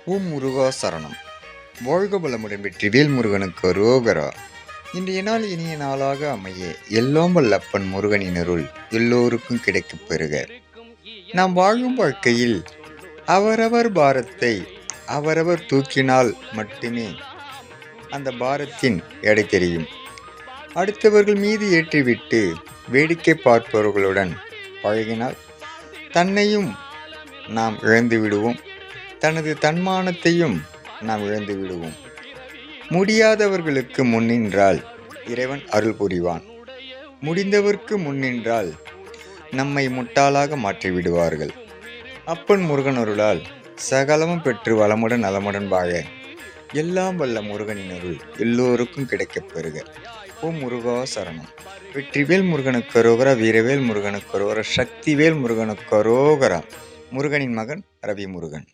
ஓம் முருகா சரணம். வாழ்க வளமுடன். வெற்றிவேல் முருகனுக்கு அரோகரா. இன்றைய நாள் இனிய நாளாக அமைய எல்லாம் வல்லப்பன் முருகனின் அருள் எல்லோருக்கும் கிடைக்கப் பெறுக. நாம் வாழும் வாழ்க்கையில் அவரவர் பாரத்தை அவரவர் தூக்கினால் மட்டுமே அந்த பாரத்தின் எடை தெரியும். அடுத்தவர்கள் மீது ஏற்றிவிட்டு வேடிக்கை பார்ப்பவர்களுடன் பழகினால் தன்னையும் நாம் இழந்து விடுவோம், தனது தன்மானத்தையும் நாம் இழந்து விடுவோம். முடியாதவர்களுக்கு முன்னின்றால் இறைவன் அருள் புரிவான். முடிந்தவர்க்கு முன்னின்றால் நம்மை முட்டாளாக மாற்றி விடுவார்கள். அப்பன் முருகன் அருளால் சகலமும் பெற்று வளமுடன் நலமுடன் வாழ எல்லாம் வல்ல முருகனின் அருள் எல்லோருக்கும் கிடைக்கப் பெறுக. ஓம் முருகா சரணம். வெற்றிவேல் முருகனுக்கு அரோகரா. வீரவேல் முருகனுக்கு அரோகரா. சக்திவேல் முருகனுக்கு அரோகரா. முருகனின் மகன் ரவி முருகன்.